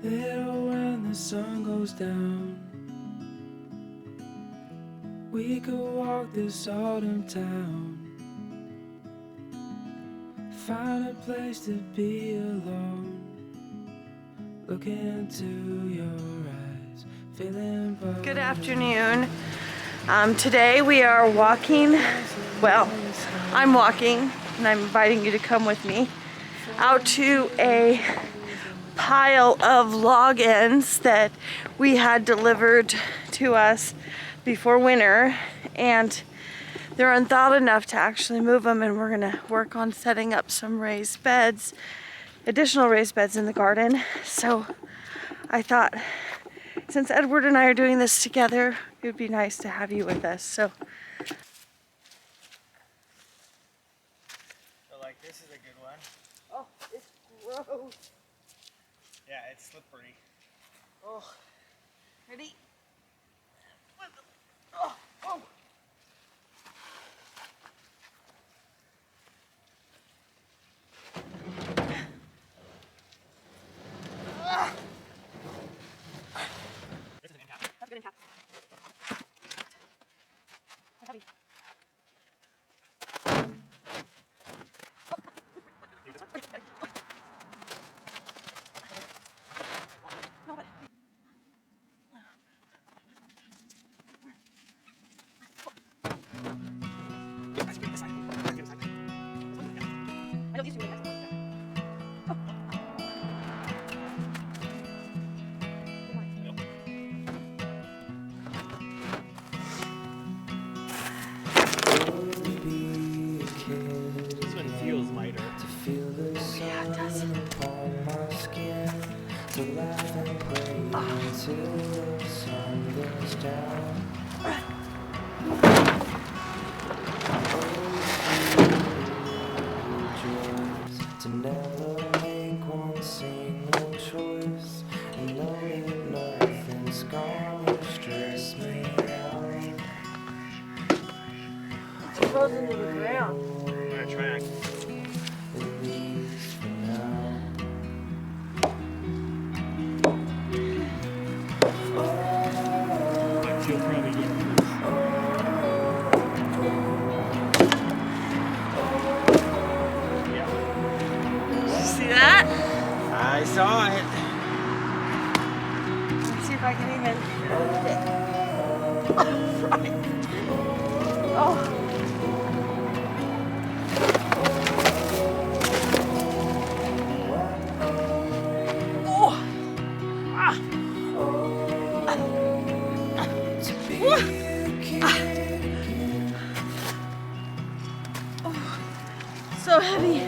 Little when the sun goes down, we could walk this autumn town, find a place to be alone, look into your eyes, feeling bright. Good afternoon. Today we are walking, well, I'm walking and I'm inviting you to come with me out to a pile of log ends that we had delivered to us before winter, and they're unthawed enough to actually move them, and we're gonna work on setting up some raised beds, additional raised beds in the garden. So I thought, since Edward and I are doing this together, it would be nice to have you with us. So like this is a good one. oh, it's gross. Yeah, it's slippery. Oh, ready? Oh, oh. This is an impact. That's a good impact. That's heavy. No, but Yeah, that's good. This side. That's good. This side. I know these two really nice. This one feels lighter. To feel the sun Yeah, it does. upon my skin, to laugh and play until the sun goes down. To never make one single choice, and know that nothing's gonna stress me out. It's frozen to the ground. I'm gonna try and At least for now. I feel probably good. See that? I saw it. Let's see if I can even lift it. Oh, right. Oh. Oh. Ah. So heavy.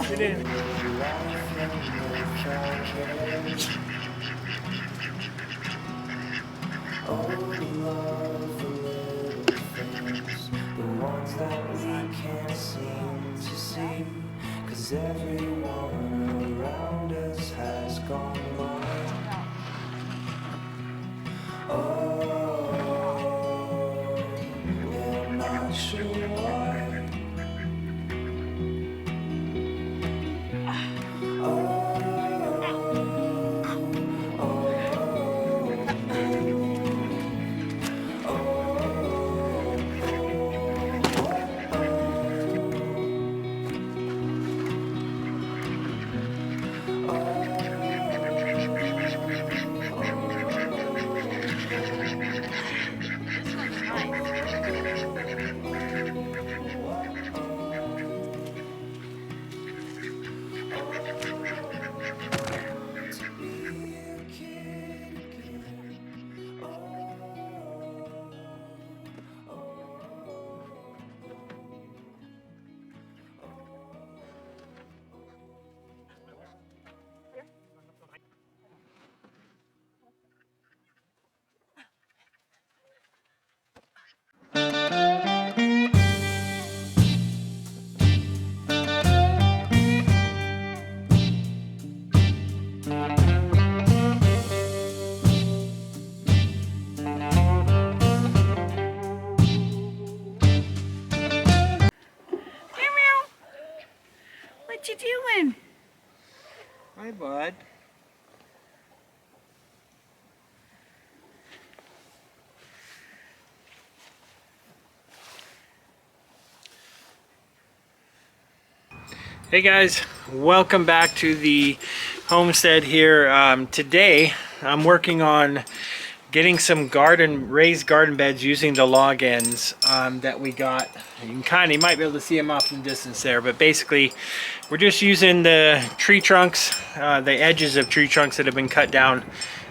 Get in. The ones that we can't seem to see, 'cause everyone around us has gone blind. Oh, we're not sure why. What you doing? Hi, bud. Hey guys, welcome back to the homestead here. Today I'm working on getting some raised garden beds using the log ends that we got. You might be able to see them off in the distance there, but basically we're just using the tree trunks, the edges of tree trunks that have been cut down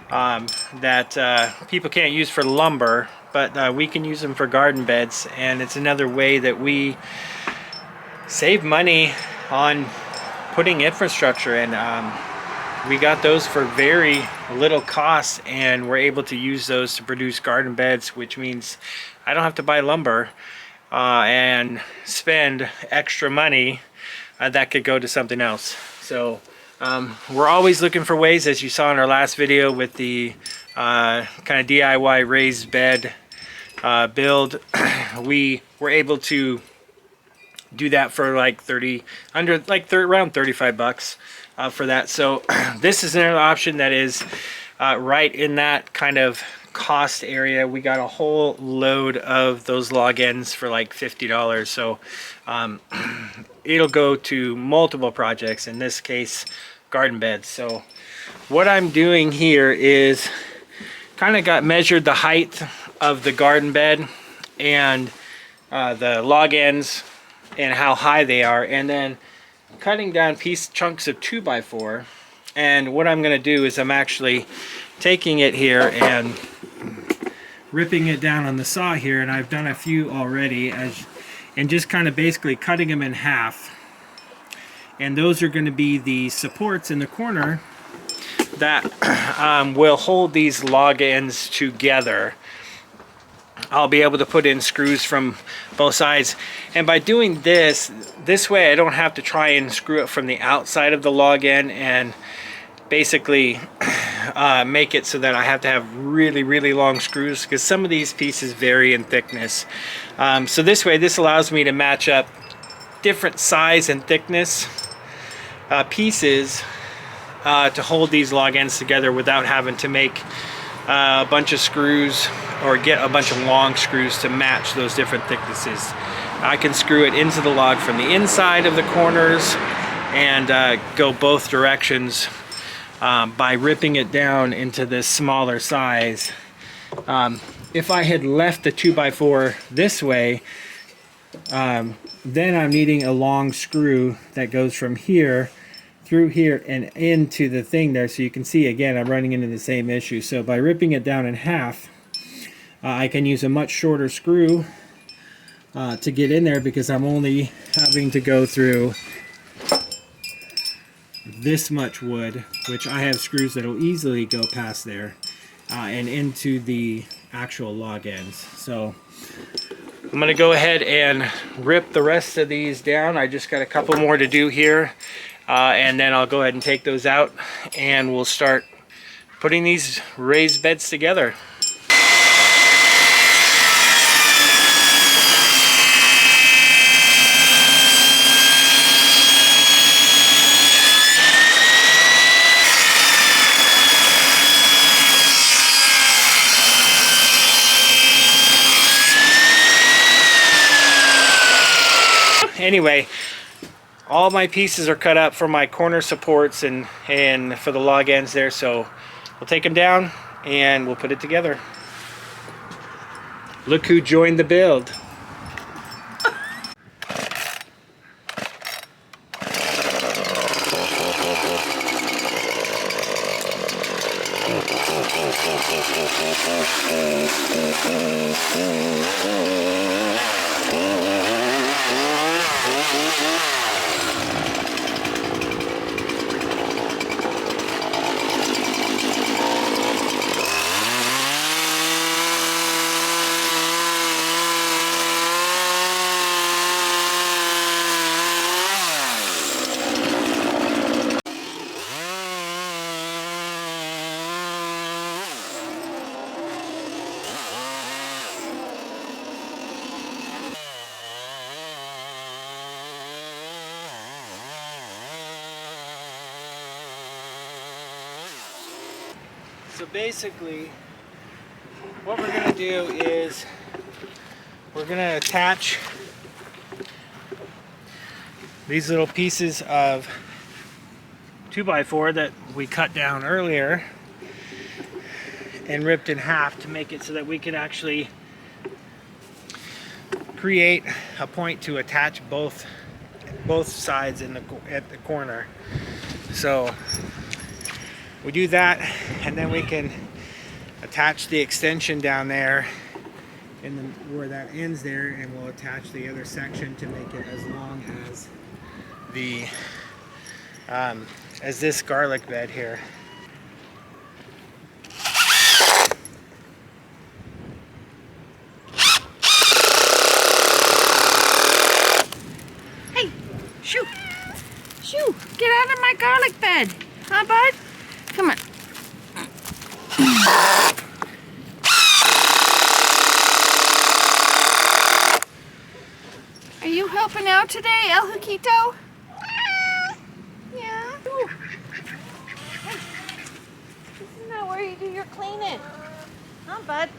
that people can't use for lumber, but we can use them for garden beds, and it's another way that we save money on putting infrastructure in. We got those for very little cost, and we're able to use those to produce garden beds, which means I don't have to buy lumber and spend extra money that could go to something else. So we're always looking for ways, as you saw in our last video with the kind of DIY raised bed build. We were able to do that for like around 35 bucks for that. So this is another option that is right in that kind of cost area. We got a whole load of those log ends for like $50. So it'll go to multiple projects, in this case garden beds. So what I'm doing here is kind of measured the height of the garden bed and the log ends and how high they are, and then cutting down chunks of 2x4. And what I'm going to do is I'm actually taking it here and ripping it down on the saw here, and I've done a few already, and just kind of basically cutting them in half. And those are going to be the supports in the corner that will hold these log ends together. I'll be able to put in screws from both sides, and by doing this way I don't have to try and screw it from the outside of the log end and basically make it so that I have to have really long screws, because some of these pieces vary in thickness. So this way, this allows me to match up different size and thickness pieces to hold these log ends together without having to make a bunch of screws or get a bunch of long screws to match those different thicknesses. I can screw it into the log from the inside of the corners and go both directions by ripping it down into this smaller size. If I had left the 2x4 this way, then I'm needing a long screw that goes from here through here and into the thing there. So you can see, again, I'm running into the same issue. So by ripping it down in half, I can use a much shorter screw to get in there, because I'm only having to go through this much wood, which I have screws that will easily go past there and into the actual log ends. So I'm going to go ahead and rip the rest of these down. I just got a couple more to do here, and then I'll go ahead and take those out, and we'll start putting these raised beds together. Anyway, all my pieces are cut up for my corner supports and for the log ends there, so we'll take them down and we'll put it together. Look who joined the build. So basically, what we're gonna do is we're gonna attach these little pieces of 2x4 that we cut down earlier and ripped in half to make it so that we can actually create a point to attach both sides at the corner. So we do that, and then we can attach the extension down there and then where that ends there, and we'll attach the other section to make it as long as the as this garlic bed here. Hey, shoo, shoo, get out of my garlic bed, huh, bud? Come on. Are you helping out today, El Huquito? Yeah. Ooh. This is not where you do your cleaning. Huh, bud?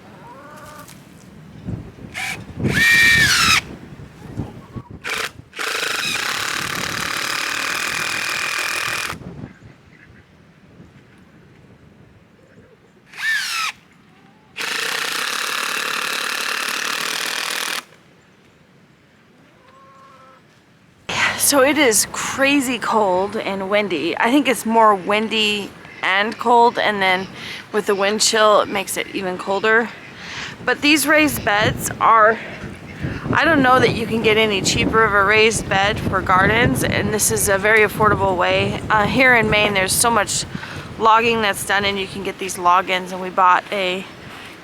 So it is crazy cold and windy. I think it's more windy and cold, and then with the wind chill it makes it even colder. But these raised beds are, I don't know that you can get any cheaper of a raised bed for gardens, and this is a very affordable way. Here in Maine there's so much logging that's done, and you can get these log-ins, and we bought a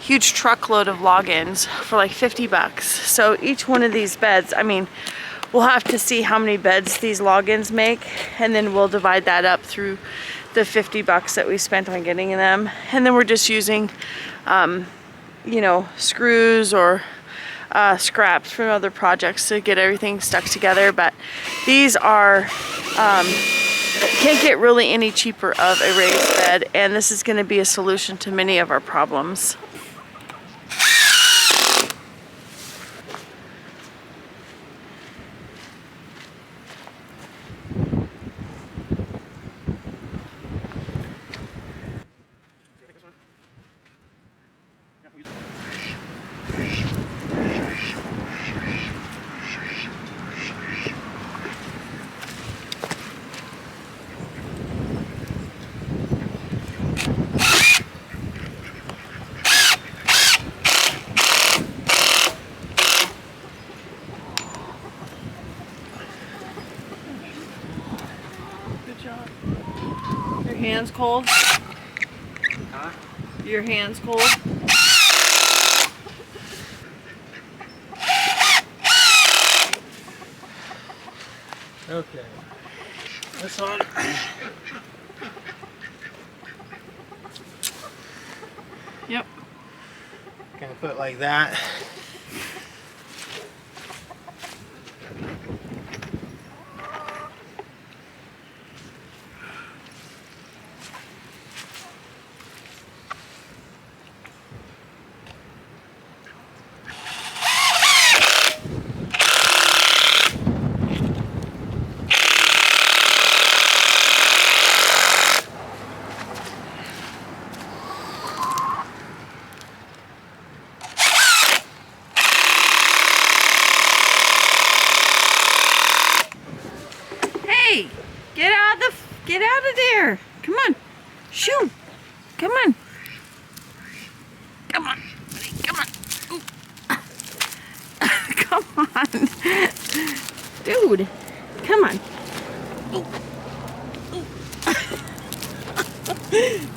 huge truckload of log-ins for like 50 bucks. So each one of these beds, I mean, we'll have to see how many beds these log-ins make, and then we'll divide that up through the 50 bucks that we spent on getting them. And then we're just using, you know, screws or scraps from other projects to get everything stuck together. But these are, can't get really any cheaper of a raised bed, and this is going to be a solution to many of our problems. Your hands cold? Huh? Your hands cold? Okay. This one. Yep. Gonna put it like that. Hey, get out of there. Come on. Shoo. Come on. Come on. Come on. Ooh. Come on. Dude. Come on. Ooh. Ooh.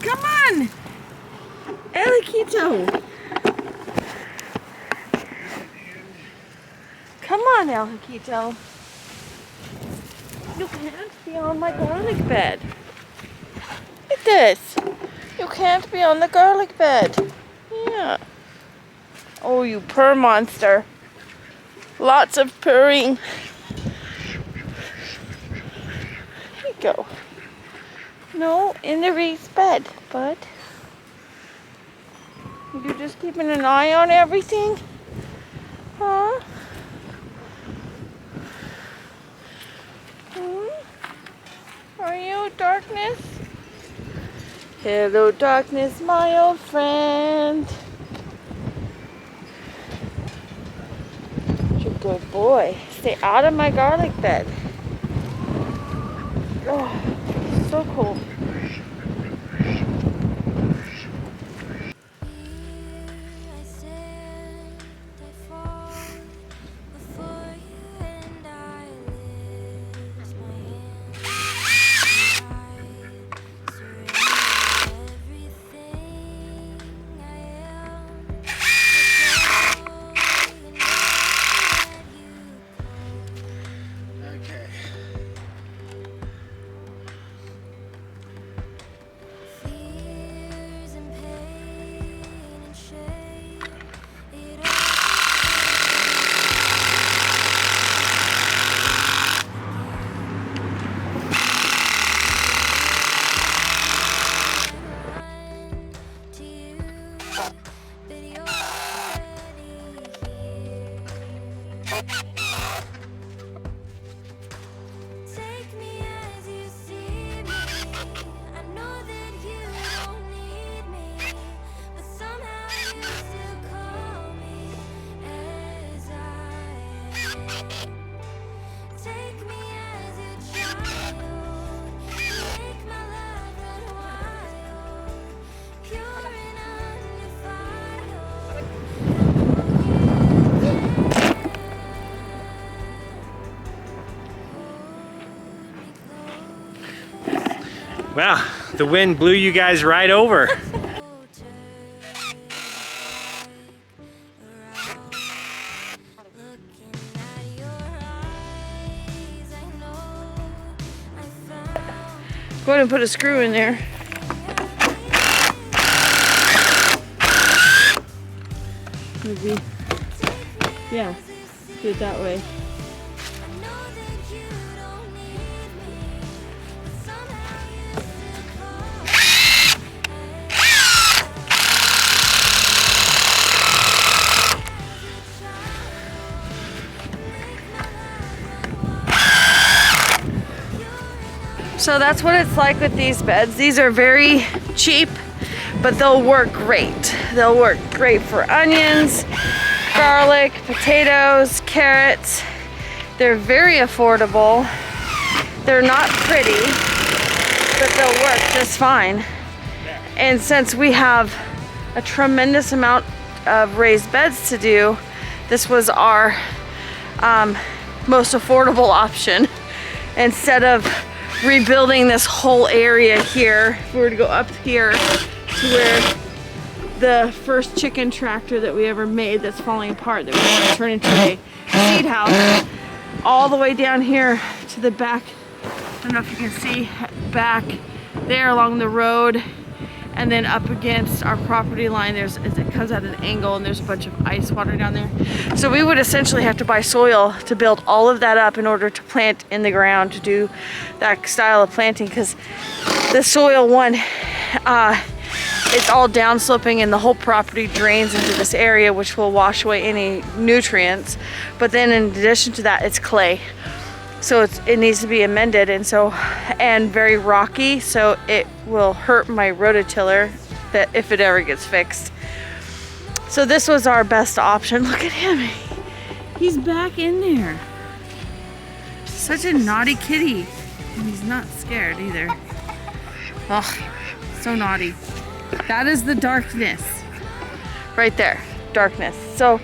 Come on. El Huquito. Come on, El Huquito. You can't be on my garlic bed. Look at this. You can't be on the garlic bed. Yeah. Oh, you purr monster. Lots of purring. Here you go. No, in the raised bed, bud. You just keeping an eye on everything? Huh? Are you, Darkness? Hello, Darkness, my old friend. You're a good boy. Stay out of my garlic bed. Oh, so cold. Wow, the wind blew you guys right over. Go ahead and put a screw in there. Maybe. Yeah, do it that way. So that's what it's like with these beds. These are very cheap, but they'll work great. They'll work great for onions, garlic, potatoes, carrots. They're very affordable. They're not pretty, but they'll work just fine. And since we have a tremendous amount of raised beds to do, this was our most affordable option. Instead of rebuilding this whole area here, if we were to go up here to where the first chicken tractor that we ever made that's falling apart that we want to turn into a seed house, all the way down here to the back, I don't know if you can see, back there along the road, and then up against our property line it comes at an angle and there's a bunch of ice water down there. So we would essentially have to buy soil to build all of that up in order to plant in the ground, to do that style of planting, because the soil one, it's all downsloping and the whole property drains into this area, which will wash away any nutrients. But then in addition to that, it's clay. So it needs to be amended, and very rocky, so it will hurt my rototiller that if it ever gets fixed. So this was our best option. Look at him. He's back in there. Such a naughty kitty. And he's not scared either. Oh, so naughty. That is the Darkness. Right there. Darkness. So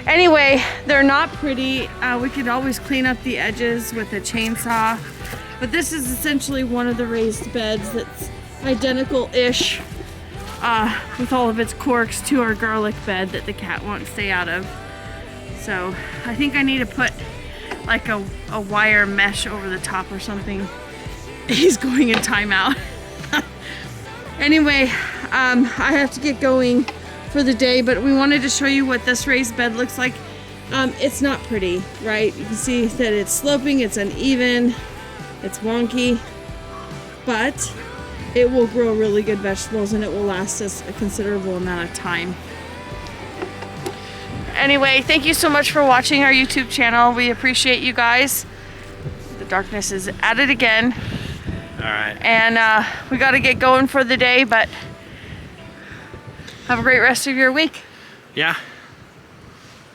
anyway, they're not pretty. We could always clean up the edges with a chainsaw. But this is essentially one of the raised beds that's identical-ish with all of its quirks to our garlic bed that the cat won't stay out of. So I think I need to put like a wire mesh over the top or something. He's going in timeout. Anyway, I have to get going for the day, but we wanted to show you what this raised bed looks like. It's not pretty, right? You can see that it's sloping, it's uneven, it's wonky, but it will grow really good vegetables and it will last us a considerable amount of time. Anyway, thank you so much for watching our YouTube channel. We appreciate you guys. The darkness is at it again. All right. And we got to get going for the day, but have a great rest of your week. Yeah.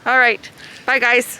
All right. Bye, guys.